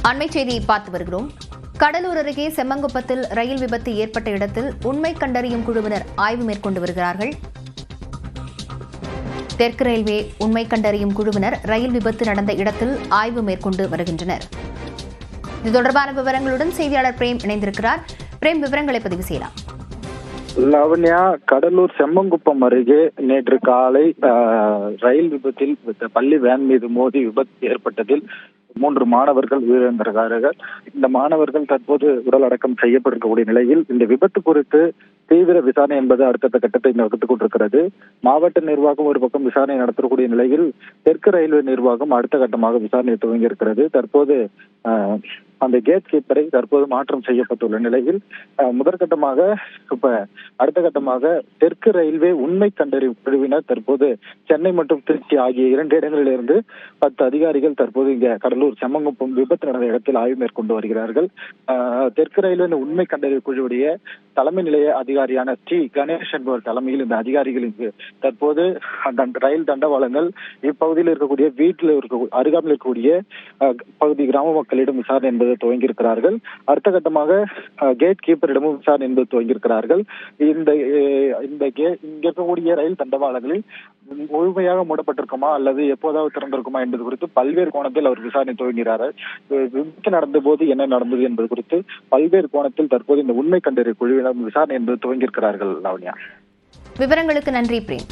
அண்மை செய்தியை பார்த்து வருகிறோம். கடலூர் அருகே செம்மங்குப்பத்தில் ரயில் விபத்து ஏற்பட்ட இடத்தில் உண்மை கண்டறியும் குழுவினர் ஆய்வு மேற்கொண்டு வருகிறார்கள். தெற்கு ரயில்வே உண்மை கண்டறியும் குழுவினர் ரயில் விபத்து நடந்த இடத்தில் ஆய்வு மேற்கொண்டு வருகின்றனர். இது தொடர்பான விவரங்களுடன் செய்தியாளர் பிரேம் இணைந்திருக்கிறார். பிரேம், விவரங்களை பதிவு செய்யலாம். லாவண்யா, கடலூர் செம்மங்குப்பம் அருகே நேற்று காலை ரயில் விபத்தில் பள்ளி வேன் மீது மோதி விபத்து ஏற்பட்டதில் 3 மாணவர்கள் உயிரிழந்திருக்கிறார்கள். இந்த மாணவர்கள் தற்போது உடல் அடக்கம் செய்யப்பட்டிருக்கக்கூடிய நிலையில் இந்த விபத்து குறித்து தீவிர விசாரணை என்பது அடுத்த கட்டத்தை நகர்த்துக் கொண்டிருக்கிறது. மாவட்ட நிர்வாகம் ஒரு பக்கம் விசாரணை நடத்தக்கூடிய நிலையில் தெற்கு ரயில்வே நிர்வாகம் அடுத்த கட்டமாக விசாரணை துவங்கி இருக்கிறது. தற்போது அந்த கேட் கீப்பரை தற்போது மாற்றம் செய்யப்பட்டுள்ள நிலையில் முதற்கட்டமாக அடுத்த கட்டமாக தெற்கு ரயில்வே உண்மை கண்டறியும் குழுவினர் தற்போது சென்னை மற்றும் திருச்சி ஆகிய 2 இடங்களிலிருந்து 10 அதிகாரிகள் தற்போது இங்க கடலூர் செம்மங்குப்பம் விபத்து நடந்த இடத்தில் ஆய்வு மேற்கொண்டு வருகிறார்கள். தெற்கு ரயில்வே உண்மை கண்டறியும் குழுவுடைய தலைமை நிலைய அதிகாரியான டி கணேஷ் என்பவர் தலைமையில் இந்த அதிகாரிகள் இங்கு தற்போது அந்த ரயில் தண்டவாளங்கள் இப்பகுதியில் இருக்கக்கூடிய வீட்டில் அருகாமையில் இருக்கக்கூடிய பகுதி கிராம மக்களிடம் விசாரணை என்பது துவங்கி இருக்கிறார்கள். அடுத்த கட்டமாக கேட் கீப்பரிடமும் விசாரணை என்பது துவங்கி இருக்கிறார்கள். இங்க இருக்கக்கூடிய ரயில் தண்டவாளங்களில் முழுமையாக மூடப்பட்டிருக்குமா அல்லது எப்போதாவது திறந்திருக்குமா என்பது குறித்து பல்வேறு கோணத்தில் அவர் விசாரணை துவங்குகிறார். விபத்து நடந்த போது என்ன நடந்தது என்பது குறித்து பல்வேறு கோணத்தில் தற்போது இந்த உண்மை கண்டறியும் குழுவினர் விசாரணை என்பது துவங்கியிருக்கிறார்கள். லாவண்யா, விவரங்களுக்கு நன்றி பிரேம்.